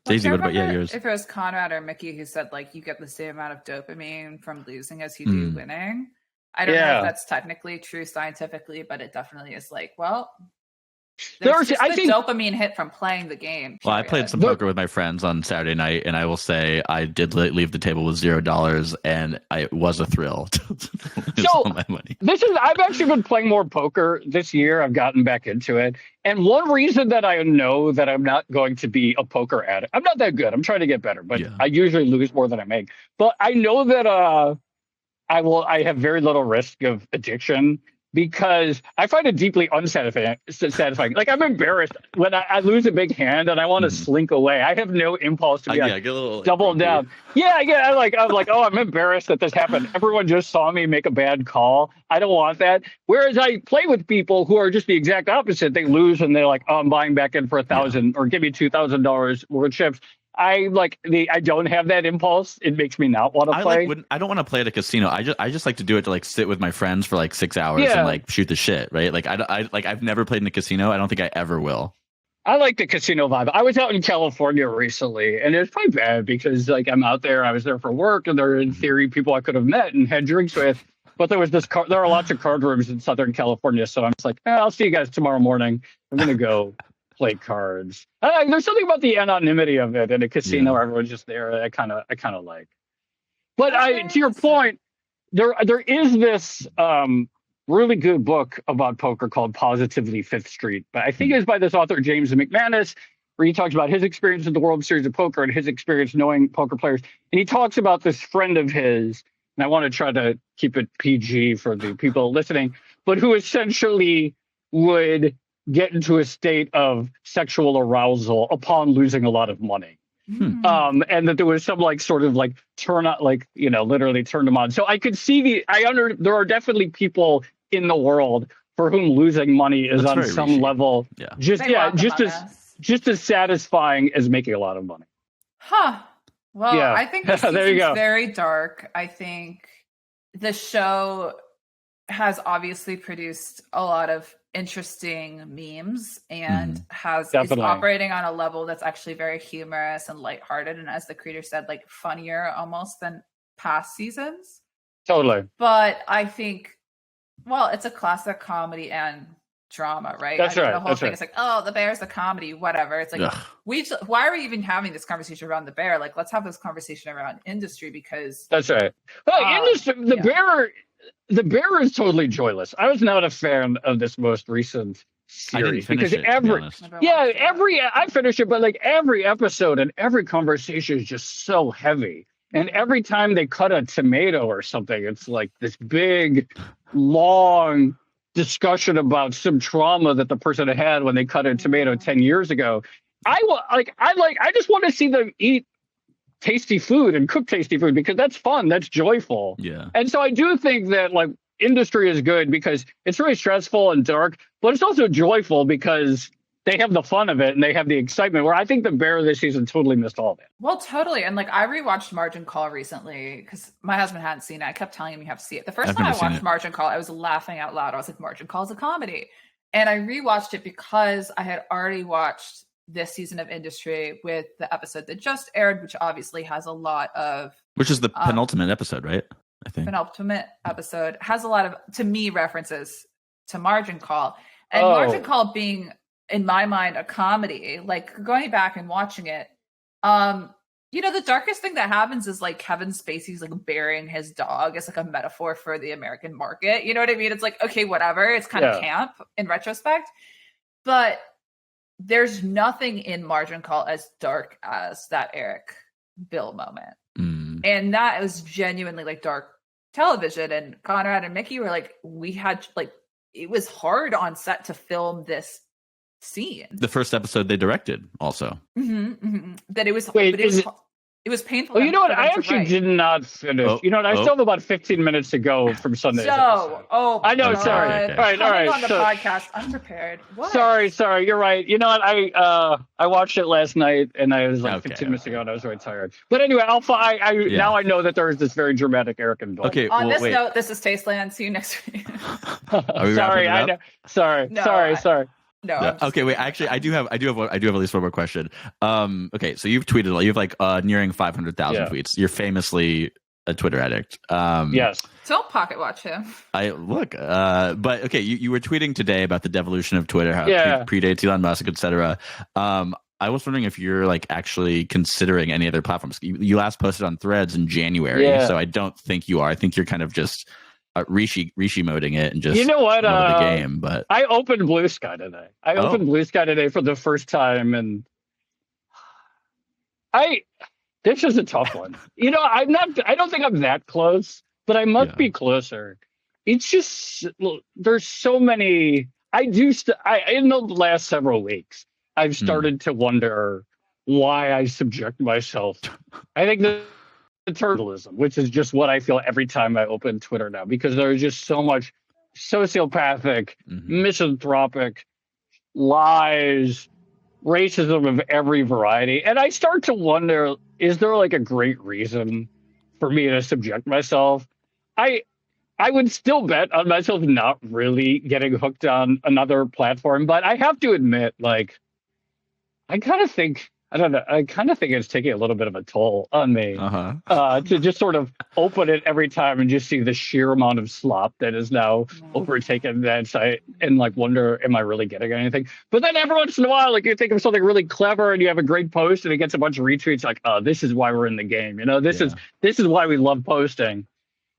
Daisy, what about yours? If it was Conrad or Mickey who said, like, you get the same amount of dopamine from losing as you do winning. I don't know if that's technically true scientifically, but it definitely is like, well, there's just the dopamine hit from playing the game. Well, I played some poker with my friends on Saturday night, and I will say I did leave the table with $0, and it was a thrill. So my money. I've actually been playing more poker this year. I've gotten back into it. And one reason that I know that I'm not going to be a poker addict, I'm not that good. I'm trying to get better, but I usually lose more than I make. But I know that I have very little risk of addiction, because I find it deeply unsatisfying. Like, I'm embarrassed when I lose a big hand and I want to slink away. I have no impulse to be double down. I'm like, oh, I'm embarrassed that this happened. Everyone just saw me make a bad call. I don't want that. Whereas I play with people who are just the exact opposite. They lose and they're like, oh, I'm buying back in for $1,000 or give me $2,000 worth of chips. I don't have that impulse. It makes me not want to play. I don't want to play at a casino. I just like to do it to like sit with my friends for like 6 hours and like shoot the shit, right? Like I've never played in a casino. I don't think I ever will. I like the casino vibe. I was out in California recently, and it was quite bad because like I'm out there. I was there for work, and there are in theory people I could have met and had drinks with. But there was there are lots of card rooms in Southern California, so I'm just like, I'll see you guys tomorrow morning. I'm gonna go play cards. There's something about the anonymity of it in a casino where everyone's just there. I kind of like. But to your point, there is this really good book about poker called Positively Fifth Street, but I think it's by this author James McManus, where he talks about his experience at the World Series of Poker and his experience knowing poker players, and he talks about this friend of his, and I want to try to keep it PG for the people listening, but who essentially would get into a state of sexual arousal upon losing a lot of money. And that there was some like sort of like literally turn them on. So I could see there are definitely people in the world for whom losing money is on some level just as satisfying as making a lot of money. Well, I think this season's very dark. I think the show has obviously produced a lot of interesting memes and is operating on a level that's actually very humorous and lighthearted, and as the creator said, like funnier almost than past seasons. Totally. But I think, it's a classic comedy and drama, right? That's right. The whole thing is like, oh, the bear's a comedy, whatever. It's like, why are we even having this conversation around the bear? Like, let's have this conversation around industry, because that's right. Well, industry, the bear is totally joyless. I was not a fan of this most recent series because I finished it, but like every episode and every conversation is just so heavy. And every time they cut a tomato or something, it's like this big, long discussion about some trauma that the person had when they cut a tomato 10 years ago. I just want to see them eat tasty food and cook tasty food because that's fun. That's joyful. Yeah. And so I do think that like industry is good because it's really stressful and dark, but it's also joyful because they have the fun of it and they have the excitement, where I think the Bear this season totally missed all of it. Well, totally. And like, I rewatched Margin Call recently because my husband hadn't seen it. I kept telling him you have to see it. The first time I watched Margin Call, I was laughing out loud. I was like, Margin Call is a comedy. And I rewatched it because I had already watched this season of Industry with the episode that just aired, which obviously has a lot of... Which is the penultimate episode, right? I think. Penultimate episode has a lot of, to me, references to Margin Call. And Margin Call being... in my mind, a comedy, like going back and watching it, the darkest thing that happens is like Kevin Spacey's like burying his dog as like a metaphor for the American market. You know what I mean? It's like, okay, whatever. It's kind of camp in retrospect, but there's nothing in Margin Call as dark as that Eric Bill moment. And that was genuinely like dark television. And Conrad and Mickey were like, we had like, it was hard on set to film this scene. The first episode they directed also. That it was it was painful. Well, you know what? I actually did not finish. I still have about 15 minutes to go from Sunday's episode. I know. God. Sorry. Okay. All right. On the podcast, unprepared. What? Sorry. You're right. You know what? I watched it last night, and I was like 15 minutes ago, and I was really tired. But anyway, now I know that there is this very dramatic Eric and Bill. Okay. On this note, this is Tasteland. See you next week. Sorry. I know. Sorry. No. Yeah. Okay, wait. Actually, I do have at least one more question. Okay, so you've tweeted, you have like nearing 500,000 tweets. You're famously a Twitter addict. Yes. Don't pocket watch him. But okay, you were tweeting today about the devolution of Twitter, how it predates Elon Musk, etc. I was wondering if you're like actually considering any other platforms. You last posted on Threads in January, so I don't think you are. I think you're kind of just Rishi moding it and just the game. But I opened Blue Sky today. Opened Blue Sky today for the first time, and this is a tough one. I don't think I'm that close, but I must be closer. It's just there's so many. In the last several weeks, I've started to wonder why I subject myself. I think the pendulum, which is just what I feel every time I open Twitter now, because there's just so much sociopathic, misanthropic lies, racism of every variety. And I start to wonder, is there like a great reason for me to subject myself? I would still bet on myself not really getting hooked on another platform, but I have to admit, like, I kind of think it's taking a little bit of a toll on me to just sort of open it every time and just see the sheer amount of slop that is now overtaken that site and like wonder, am I really getting anything? But then every once in a while, like you think of something really clever and you have a great post and it gets a bunch of retweets, like, oh, this is why we're in the game. This is why we love posting.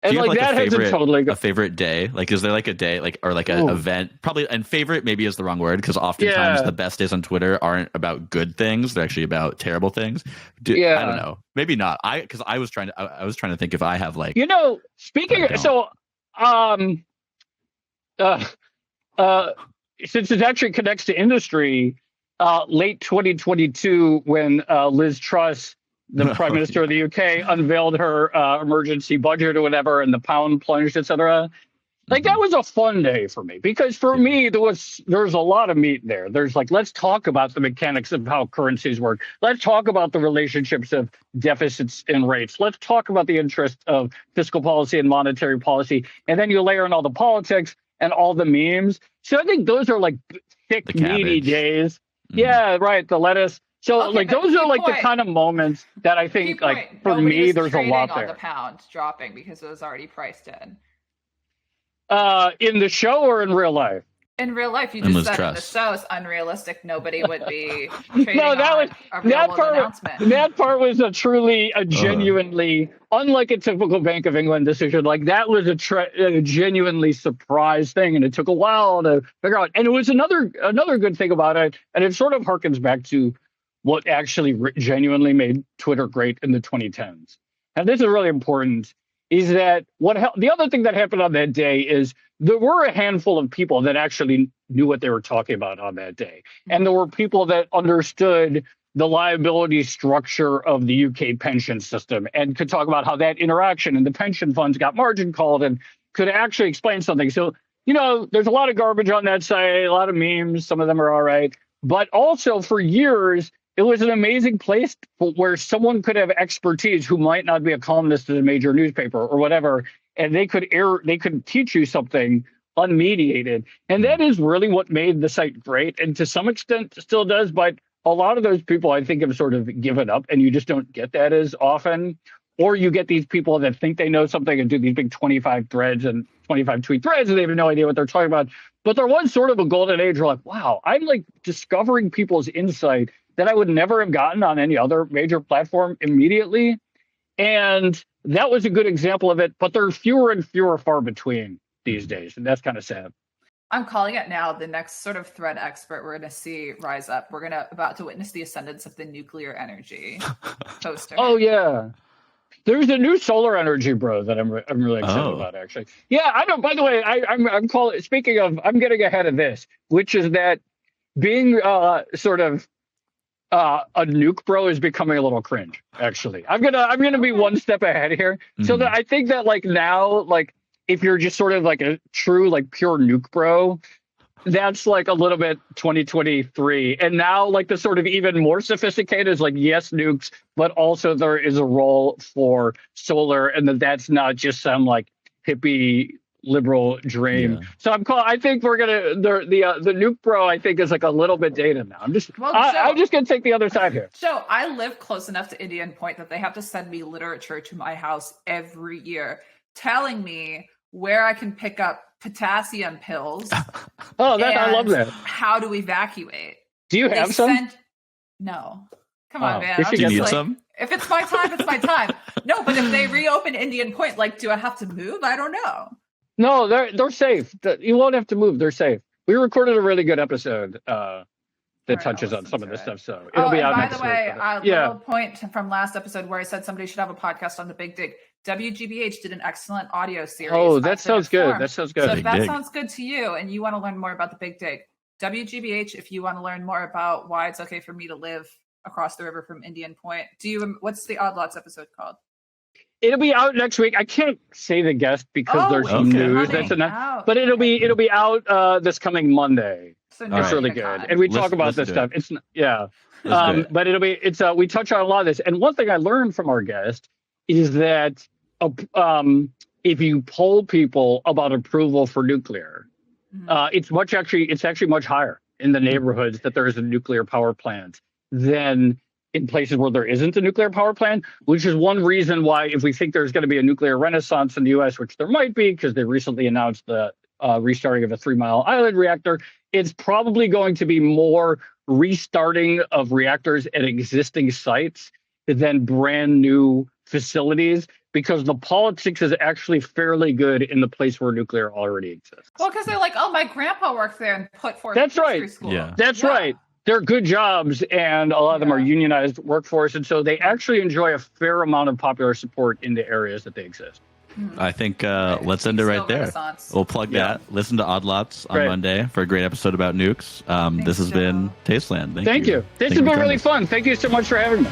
And like that hasn't totally a favorite day. Like, is there like a day, like, or like an event? Probably, and favorite maybe is the wrong word, because oftentimes the best days on Twitter aren't about good things; they're actually about terrible things. I don't know. Maybe not. Because I was trying to think if I have like speaking. Since it actually connects to industry, late 2022 when Liz Truss, the Prime Minister of the UK, unveiled her emergency budget or whatever, and the pound plunged, etc. Like, that was a fun day for me, because for me, there's a lot of meat there. There's like, let's talk about the mechanics of how currencies work. Let's talk about the relationships of deficits and rates. Let's talk about the interest of fiscal policy and monetary policy. And then you layer in all the politics and all the memes. So I think those are like thick, meaty days. Yeah, right. The lettuce. So those are like the kind of moments that I think like for me, there's a lot there. On the pound dropping because it was already priced in. In the show or in real life? In real life, you just said in the show it's unrealistic. Nobody would be trading on a real-world announcement. That part was a genuinely, unlike a typical Bank of England decision, like that was a genuinely surprise thing, and it took a while to figure out. And it was another good thing about it, and it sort of harkens back to what actually genuinely made Twitter great in the 2010s. And this is really important, is that the other thing that happened on that day is there were a handful of people that actually knew what they were talking about on that day. And there were people that understood the liability structure of the UK pension system and could talk about how that interaction and the pension funds got margin called and could actually explain something. So, there's a lot of garbage on that site, a lot of memes. Some of them are all right. But also for years, it was an amazing place where someone could have expertise who might not be a columnist at a major newspaper or whatever, and they could teach you something unmediated. And that is really what made the site great, and to some extent still does. But a lot of those people, I think, have sort of given up, and you just don't get that as often. Or you get these people that think they know something and do these big 25 threads and 25 tweet threads, and they have no idea what they're talking about. But there was sort of a golden age where like, wow, I'm like discovering people's insight that I would never have gotten on any other major platform immediately. And that was a good example of it. But there are fewer and fewer far between these days. And that's kind of sad. I'm calling it now. The next sort of thread expert we're going to see rise up. We're about to witness the ascendance of the nuclear energy poster. Oh, yeah. There's a new solar energy bro that I'm really excited about, actually. Yeah, I know. By the way, I'm calling. Speaking of, I'm getting ahead of this, which is that being sort of a nuke bro is becoming a little cringe. Actually, I'm gonna be one step ahead here. Mm-hmm. So that I think that like now, like if you're just sort of like a true like pure nuke bro, that's like a little bit 2023. And now like the sort of even more sophisticated is like, yes, nukes, but also there is a role for solar, and that's not just some like hippie liberal dream. Yeah. So I think we're gonna the nuke bro I think is like a little bit dated now. I'm just gonna take the other side here. So I live close enough to Indian Point that they have to send me literature to my house every year telling me where I can pick up potassium pills. I love that. How to evacuate. Do you have some? No. Come on, man. Do you need some? If it's my time, it's my time. No, but if they reopen Indian Point, like, do I have to move? I don't know. No, they're safe. You won't have to move. They're safe. We recorded a really good episode that touches on some of this stuff, so it'll be out next week. By the way, little point from last episode where I said somebody should have a podcast on the Big Dig. WGBH did an excellent audio series. Oh, that sounds good. That sounds good. So if that sounds good to you and you want to learn more about the Big Dig, WGBH, if you want to learn more about why it's okay for me to live across the river from Indian Point, what's the Odd Lots episode called? It'll be out next week. I can't say the guest because there's some news that's enough, but it'll be out this coming Monday. So it's really good, and we talk about this stuff. It's but we touch on a lot of this. And one thing I learned from our guest is that if you poll people about approval for nuclear, it's actually much higher in the neighborhoods that there is a nuclear power plant than in places where there isn't a nuclear power plant, which is one reason why, if we think there's going to be a nuclear renaissance in the U.S., which there might be because they recently announced the restarting of a 3 Mile Island reactor, it's probably going to be more restarting of reactors at existing sites than brand new facilities, because the politics is actually fairly good in the place where nuclear already exists. Well, because they're like, oh, my grandpa worked there and put forth school. Yeah. That's right. They're good jobs, and a lot of them are unionized workforce, and so they actually enjoy a fair amount of popular support in the areas that they exist. I think let's end it right there. We'll plug that. Listen to Odd Lots on Monday for a great episode about nukes. This has been Tasteland. Thank you. This has been really fun. Thank you so much for having me.